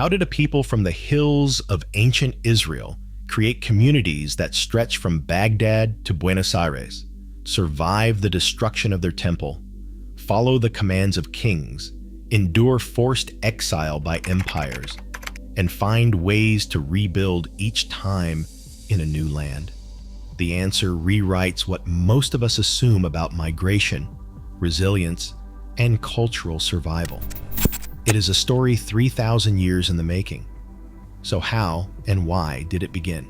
How did a people from the hills of ancient Israel create communities that stretch from Baghdad to Buenos Aires, survive the destruction of their temple, follow the commands of kings, endure forced exile by empires, and find ways to rebuild each time in a new land? The answer rewrites what most of us assume about migration, resilience, and cultural survival. It is a story 3,000 years in the making. So how and why did it begin?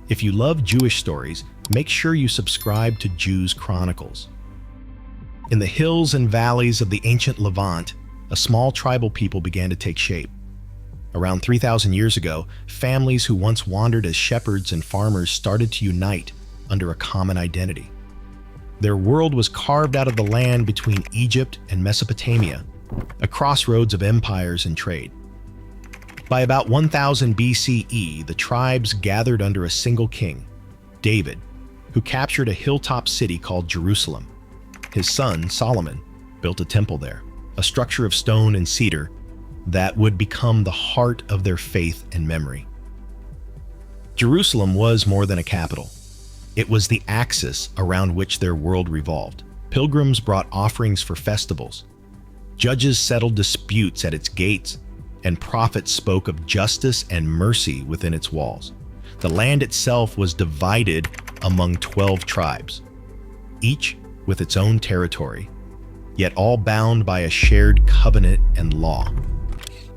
If you love Jewish stories, make sure you subscribe to Jews Chronicles. In the hills and valleys of the ancient Levant, a small tribal people began to take shape. Around 3,000 years ago, families who once wandered as shepherds and farmers started to unite under a common identity. Their world was carved out of the land between Egypt and Mesopotamia, a crossroads of empires and trade. By about 1000 BCE, the tribes gathered under a single king, David, who captured a hilltop city called Jerusalem. His son, Solomon, built a temple there, a structure of stone and cedar that would become the heart of their faith and memory. Jerusalem was more than a capital. It was the axis around which their world revolved. Pilgrims brought offerings for festivals. Judges settled disputes at its gates, and prophets spoke of justice and mercy within its walls. The land itself was divided among 12 tribes, each with its own territory, yet all bound by a shared covenant and law.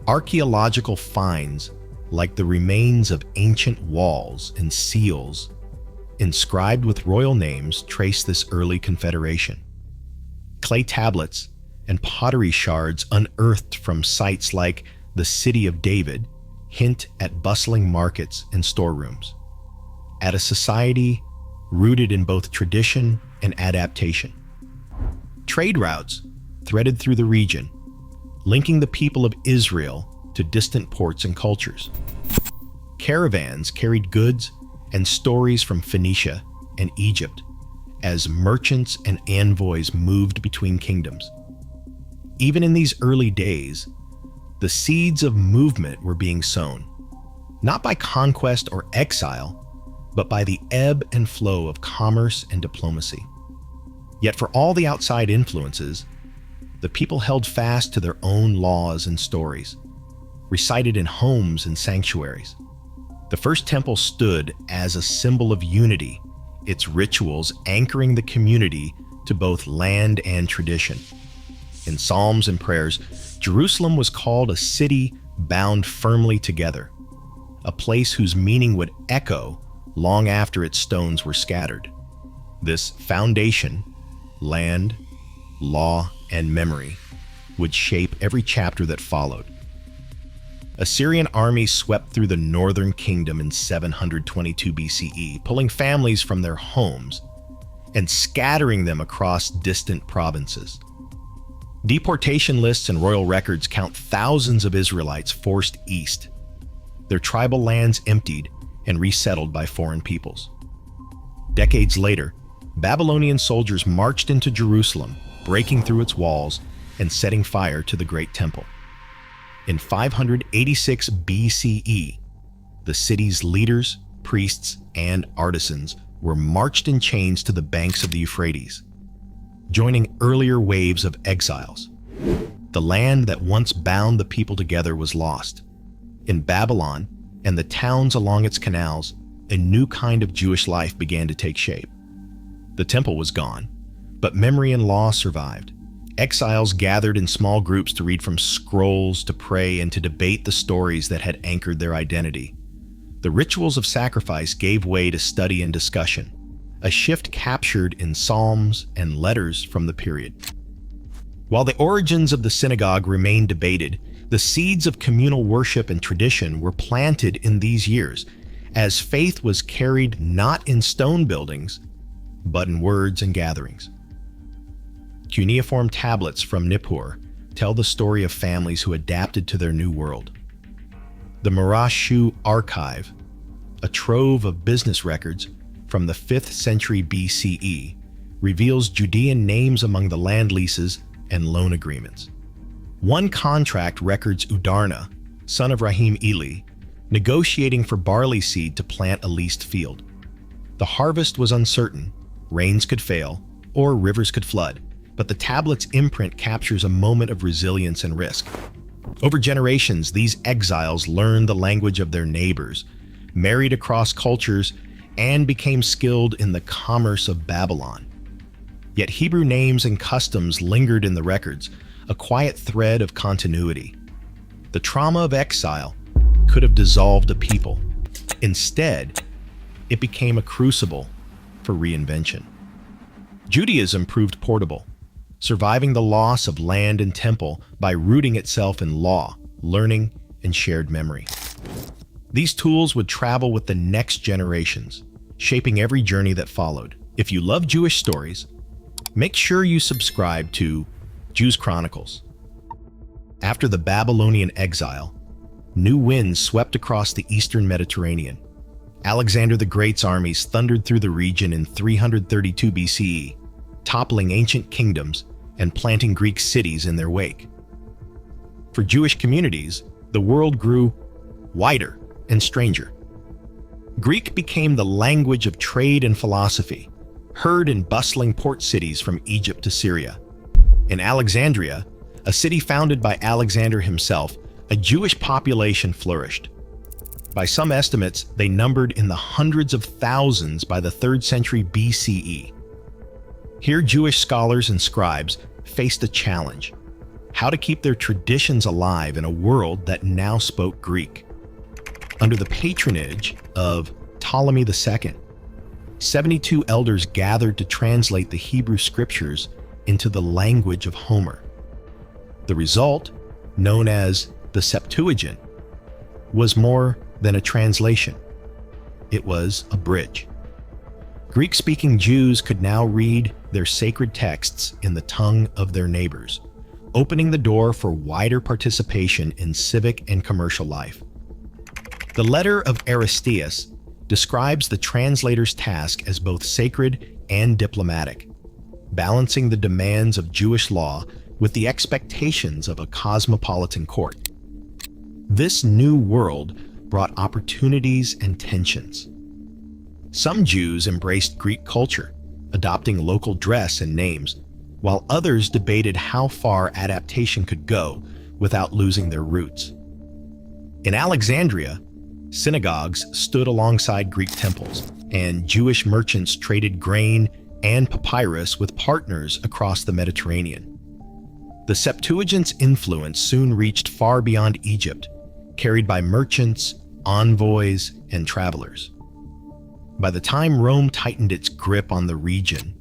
Archaeological finds, like the remains of ancient walls and seals inscribed with royal names, trace this early confederation. Clay tablets and pottery shards unearthed from sites like the City of David hint at bustling markets and storerooms, at a society rooted in both tradition and adaptation. Trade routes threaded through the region, linking the people of Israel to distant ports and cultures. Caravans carried goods and stories from Phoenicia and Egypt as merchants and envoys moved between kingdoms. Even in these early days, the seeds of movement were being sown, not by conquest or exile, but by the ebb and flow of commerce and diplomacy. Yet for all the outside influences, the people held fast to their own laws and stories, recited in homes and sanctuaries. The first temple stood as a symbol of unity, its rituals anchoring the community to both land and tradition. In psalms and prayers, Jerusalem was called a city bound firmly together, a place whose meaning would echo long after its stones were scattered. This foundation, land, law, and memory, would shape every chapter that followed. Assyrian armies swept through the northern kingdom in 722 BCE, pulling families from their homes and scattering them across distant provinces. Deportation lists and royal records count thousands of Israelites forced east, their tribal lands emptied and resettled by foreign peoples. Decades later, Babylonian soldiers marched into Jerusalem, breaking through its walls and setting fire to the Great Temple. In 586 BCE, the city's leaders, priests, and artisans were marched in chains to the banks of the Euphrates, joining earlier waves of exiles. The land that once bound the people together was lost. In Babylon and the towns along its canals, a new kind of Jewish life began to take shape. The temple was gone, but memory and law survived. Exiles gathered in small groups to read from scrolls, to pray, and to debate the stories that had anchored their identity. The rituals of sacrifice gave way to study and discussion, a shift captured in psalms and letters from the period. While the origins of the synagogue remained debated, the seeds of communal worship and tradition were planted in these years, as faith was carried not in stone buildings, but in words and gatherings. Cuneiform tablets from Nippur tell the story of families who adapted to their new world. The Marashu Archive, a trove of business records from the 5th century BCE, reveals Judean names among the land leases and loan agreements. One contract records Udarna, son of Rahim Eli, negotiating for barley seed to plant a leased field. The harvest was uncertain, rains could fail, or rivers could flood, but the tablet's imprint captures a moment of resilience and risk. Over generations, these exiles learned the language of their neighbors, married across cultures, and became skilled in the commerce of Babylon. Yet Hebrew names and customs lingered in the records, a quiet thread of continuity. The trauma of exile could have dissolved a people. Instead, it became a crucible for reinvention. Judaism proved portable, surviving the loss of land and temple by rooting itself in law, learning, and shared memory. These tools would travel with the next generations, shaping every journey that followed. If you love Jewish stories, make sure you subscribe to Jews Chronicles. After the Babylonian exile, new winds swept across the eastern Mediterranean. Alexander the Great's armies thundered through the region in 332 BCE, toppling ancient kingdoms and planting Greek cities in their wake. For Jewish communities, the world grew wider and stranger. Greek became the language of trade and philosophy, heard in bustling port cities from Egypt to Syria. In Alexandria, a city founded by Alexander himself, a Jewish population flourished. By some estimates, they numbered in the hundreds of thousands by the 3rd century BCE. Here, Jewish scholars and scribes faced a challenge: how to keep their traditions alive in a world that now spoke Greek. Under the patronage of Ptolemy II, 72 elders gathered to translate the Hebrew scriptures into the language of Homer. The result, known as the Septuagint, was more than a translation. It was a bridge. Greek-speaking Jews could now read their sacred texts in the tongue of their neighbors, opening the door for wider participation in civic and commercial life. The letter of Aristeas describes the translator's task as both sacred and diplomatic, balancing the demands of Jewish law with the expectations of a cosmopolitan court. This new world brought opportunities and tensions. Some Jews embraced Greek culture, adopting local dress and names, while others debated how far adaptation could go without losing their roots. In Alexandria, synagogues stood alongside Greek temples, and Jewish merchants traded grain and papyrus with partners across the Mediterranean. The Septuagint's influence soon reached far beyond Egypt, carried by merchants, envoys, and travelers. By the time Rome tightened its grip on the region,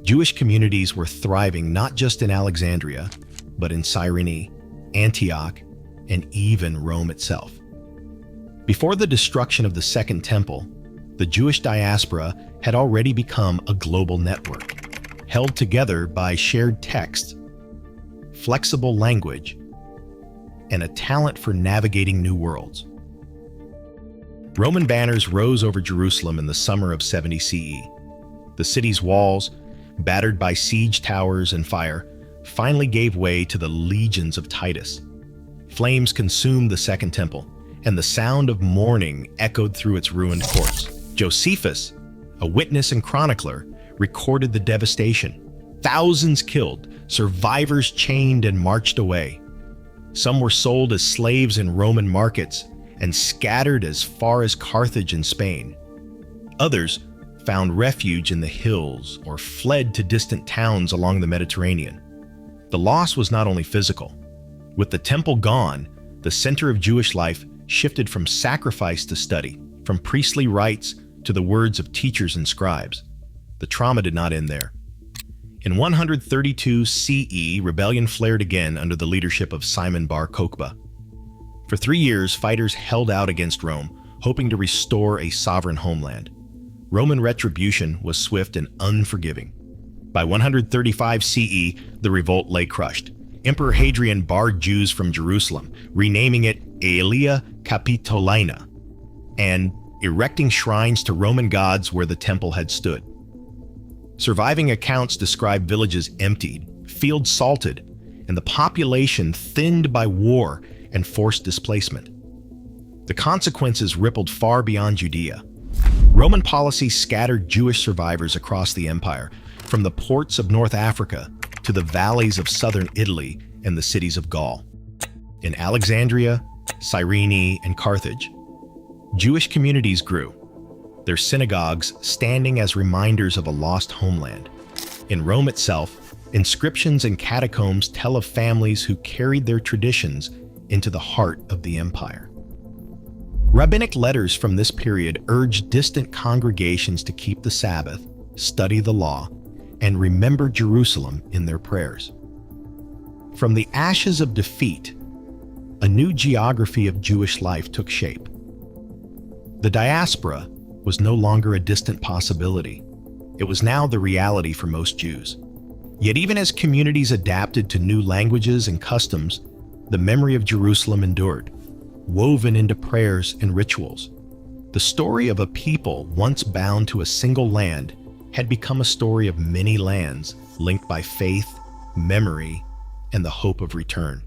Jewish communities were thriving not just in Alexandria, but in Cyrene, Antioch, and even Rome itself. Before the destruction of the Second Temple, the Jewish diaspora had already become a global network, held together by shared texts, flexible language, and a talent for navigating new worlds. Roman banners rose over Jerusalem in the summer of 70 CE. The city's walls, battered by siege towers and fire, finally gave way to the legions of Titus. Flames consumed the Second Temple, and the sound of mourning echoed through its ruined courts. Josephus, a witness and chronicler, recorded the devastation. Thousands killed, survivors chained and marched away. Some were sold as slaves in Roman markets and scattered as far as Carthage in Spain. Others found refuge in the hills or fled to distant towns along the Mediterranean. The loss was not only physical. With the temple gone, the center of Jewish life shifted from sacrifice to study, from priestly rites to the words of teachers and scribes. The trauma did not end there. In 132 CE, rebellion flared again under the leadership of Simon Bar Kokhba. For 3 years, fighters held out against Rome, hoping to restore a sovereign homeland. Roman retribution was swift and unforgiving. By 135 CE, the revolt lay crushed. Emperor Hadrian barred Jews from Jerusalem, renaming it Aelia Capitolina, and erecting shrines to Roman gods where the temple had stood. Surviving accounts describe villages emptied, fields salted, and the population thinned by war and forced displacement. The consequences rippled far beyond Judea. Roman policy scattered Jewish survivors across the empire, from the ports of North Africa to the valleys of southern Italy and the cities of Gaul. In Alexandria, Cyrene, and Carthage, Jewish communities grew, their synagogues standing as reminders of a lost homeland. In Rome itself, inscriptions and catacombs tell of families who carried their traditions into the heart of the empire. Rabbinic letters from this period urged distant congregations to keep the Sabbath, study the law, and remember Jerusalem in their prayers. From the ashes of defeat, a new geography of Jewish life took shape. The diaspora was no longer a distant possibility. It was now the reality for most Jews. Yet even as communities adapted to new languages and customs, the memory of Jerusalem endured, woven into prayers and rituals. The story of a people once bound to a single land had become a story of many lands linked by faith, memory, and the hope of return.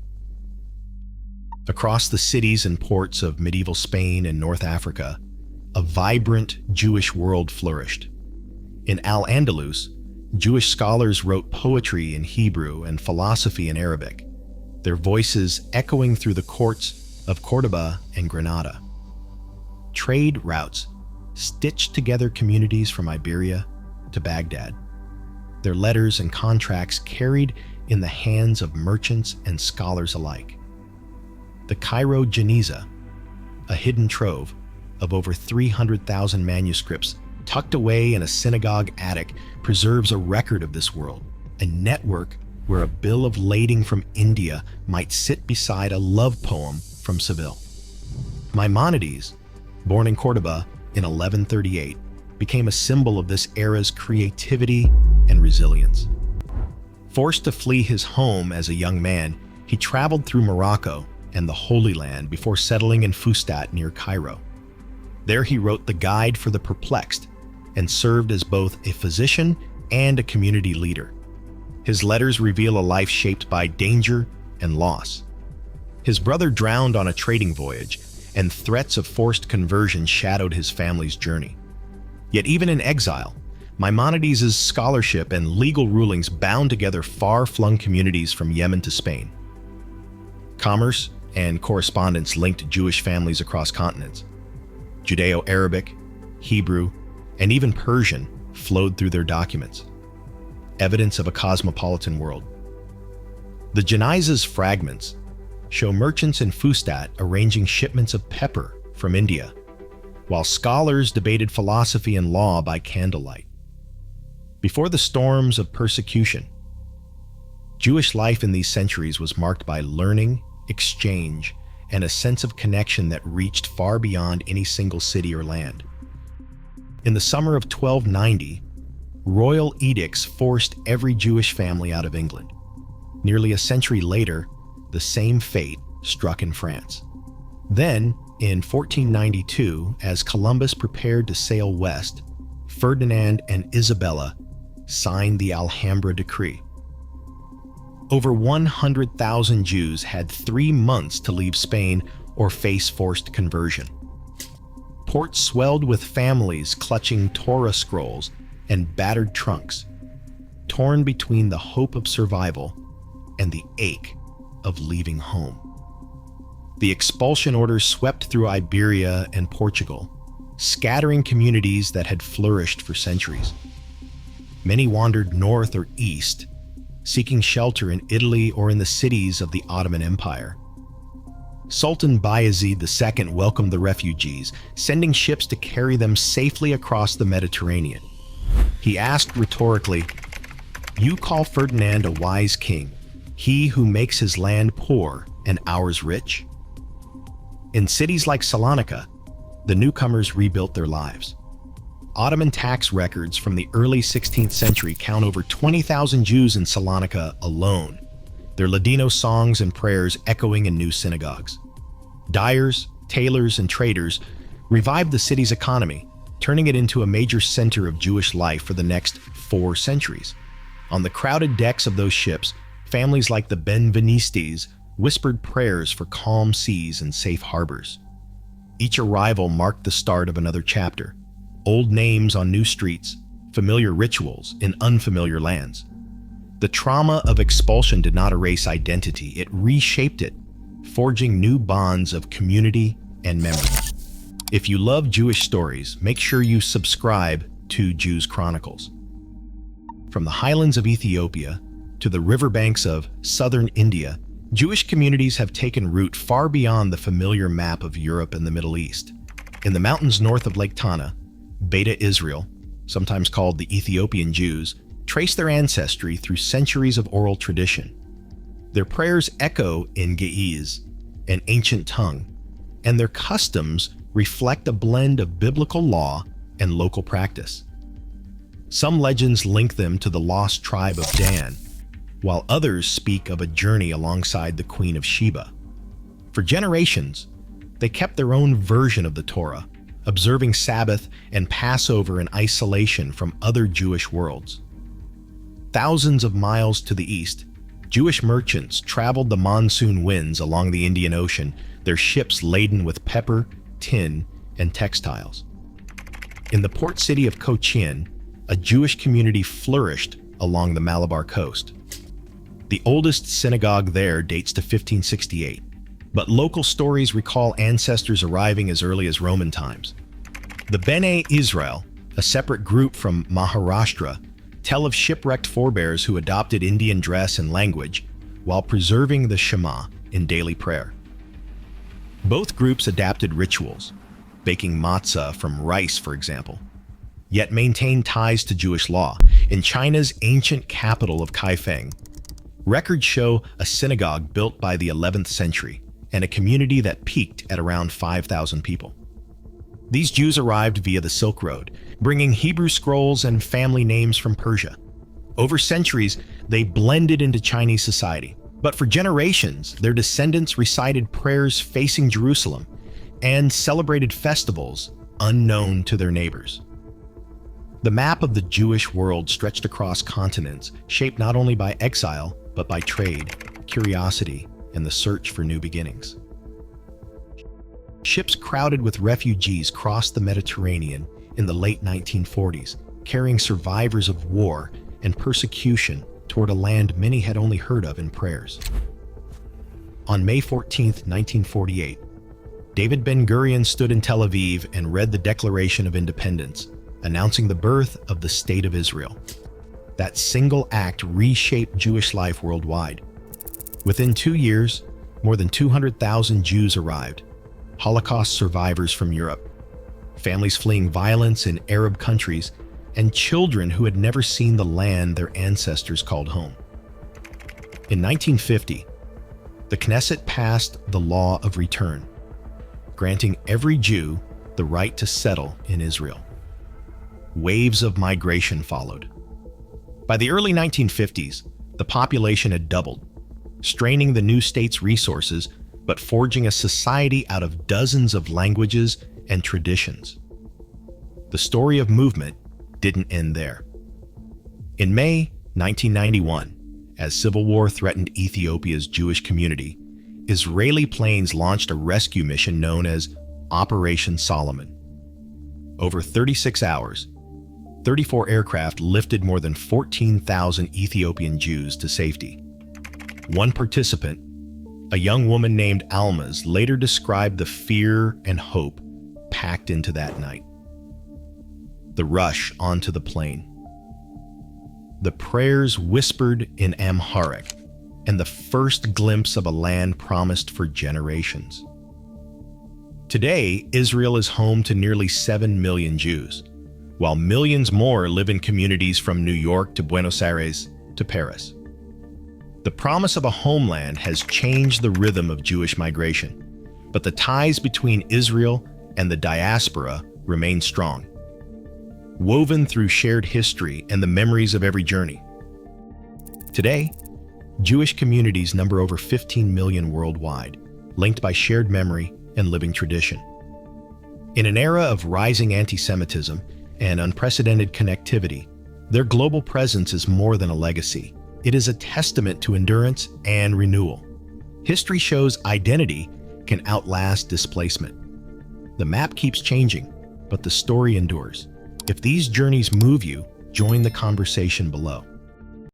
Across the cities and ports of medieval Spain and North Africa, a vibrant Jewish world flourished. In Al-Andalus, Jewish scholars wrote poetry in Hebrew and philosophy in Arabic, their voices echoing through the courts of Cordoba and Granada. Trade routes stitched together communities from Iberia to Baghdad, their letters and contracts carried in the hands of merchants and scholars alike. The Cairo Geniza, a hidden trove of over 300,000 manuscripts tucked away in a synagogue attic, preserves a record of this world, a network where a bill of lading from India might sit beside a love poem from Seville. Maimonides, born in Cordoba in 1138, became a symbol of this era's creativity and resilience. Forced to flee his home as a young man, he traveled through Morocco and the Holy Land before settling in Fustat near Cairo. There he wrote the Guide for the Perplexed and served as both a physician and a community leader. His letters reveal a life shaped by danger and loss. His brother drowned on a trading voyage, and threats of forced conversion shadowed his family's journey. Yet even in exile, Maimonides' scholarship and legal rulings bound together far-flung communities from Yemen to Spain. Commerce and correspondence linked Jewish families across continents. Judeo-Arabic, Hebrew, and even Persian flowed through their documents, evidence of a cosmopolitan world. The Geniza's fragments show merchants in Fustat arranging shipments of pepper from India, while scholars debated philosophy and law by candlelight. Before the storms of persecution, Jewish life in these centuries was marked by learning, exchange, and a sense of connection that reached far beyond any single city or land. In the summer of 1290, royal edicts forced every Jewish family out of England. Nearly a century later, the same fate struck in France. Then, in 1492, as Columbus prepared to sail west, Ferdinand and Isabella signed the Alhambra Decree. Over 100,000 Jews had 3 months to leave Spain or face forced conversion. Ports swelled with families clutching Torah scrolls and battered trunks, torn between the hope of survival and the ache of leaving home. The expulsion orders swept through Iberia and Portugal, scattering communities that had flourished for centuries. Many wandered north or east, seeking shelter in Italy or in the cities of the Ottoman Empire. Sultan Bayezid II welcomed the refugees, sending ships to carry them safely across the Mediterranean. He asked rhetorically, "You call Ferdinand a wise king, he who makes his land poor and ours rich?" In cities like Salonika, the newcomers rebuilt their lives. Ottoman tax records from the early 16th century count over 20,000 Jews in Salonika alone, their Ladino songs and prayers echoing in new synagogues. Dyers, tailors, and traders revived the city's economy, turning it into a major center of Jewish life for the next 4 centuries. On the crowded decks of those ships, families like the Benvenistes whispered prayers for calm seas and safe harbors. Each arrival marked the start of another chapter. Old names on new streets, familiar rituals in unfamiliar lands. The trauma of expulsion did not erase identity, it reshaped it, forging new bonds of community and memory. If you love Jewish stories, make sure you subscribe to Jews Chronicles. From the highlands of Ethiopia to the riverbanks of southern India, Jewish communities have taken root far beyond the familiar map of Europe and the Middle East. In the mountains north of Lake Tana, Beta Israel, sometimes called the Ethiopian Jews, trace their ancestry through centuries of oral tradition. Their prayers echo in Ge'ez, an ancient tongue, and their customs reflect a blend of biblical law and local practice. Some legends link them to the lost tribe of Dan, while others speak of a journey alongside the Queen of Sheba. For generations, they kept their own version of the Torah, observing Sabbath and Passover in isolation from other Jewish worlds. Thousands of miles to the east, Jewish merchants traveled the monsoon winds along the Indian Ocean, their ships laden with pepper, tin, and textiles. In the port city of Cochin, a Jewish community flourished along the Malabar coast. The oldest synagogue there dates to 1568, but local stories recall ancestors arriving as early as Roman times. The Bene Israel, a separate group from Maharashtra, tell of shipwrecked forebears who adopted Indian dress and language while preserving the Shema in daily prayer. Both groups adapted rituals, baking matzah from rice, for example, yet maintained ties to Jewish law. In China's ancient capital of Kaifeng, records show a synagogue built by the 11th century and a community that peaked at around 5,000 people. These Jews arrived via the Silk Road, bringing Hebrew scrolls and family names from Persia. Over centuries, they blended into Chinese society, but for generations, their descendants recited prayers facing Jerusalem and celebrated festivals unknown to their neighbors. The map of the Jewish world stretched across continents, shaped not only by exile, but by trade, curiosity, and the search for new beginnings. Ships crowded with refugees crossed the Mediterranean in the late 1940s, carrying survivors of war and persecution toward a land many had only heard of in prayers. On May 14, 1948, David Ben-Gurion stood in Tel Aviv and read the Declaration of Independence, announcing the birth of the State of Israel. That single act reshaped Jewish life worldwide. Within 2 years, more than 200,000 Jews arrived, Holocaust survivors from Europe, families fleeing violence in Arab countries, and children who had never seen the land their ancestors called home. In 1950, the Knesset passed the Law of Return, granting every Jew the right to settle in Israel. Waves of migration followed. By the early 1950s, the population had doubled, straining the new state's resources, but forging a society out of dozens of languages and traditions. The story of movement didn't end there. In May 1991, as civil war threatened Ethiopia's Jewish community, Israeli planes launched a rescue mission known as Operation Solomon. Over 36 hours, 34 aircraft lifted more than 14,000 Ethiopian Jews to safety. One participant, a young woman named Almaz, later described the fear and hope packed into that night. The rush onto the plane, the prayers whispered in Amharic, and the first glimpse of a land promised for generations. Today, Israel is home to nearly 7 million Jews, while millions more live in communities from New York to Buenos Aires to Paris. The promise of a homeland has changed the rhythm of Jewish migration, but the ties between Israel and the diaspora remain strong, woven through shared history and the memories of every journey. Today, Jewish communities number over 15 million worldwide, linked by shared memory and living tradition. In an era of rising anti-Semitism and unprecedented connectivity, their global presence is more than a legacy. It is a testament to endurance and renewal. History shows identity can outlast displacement. The map keeps changing, but the story endures. If these journeys move you, join the conversation below.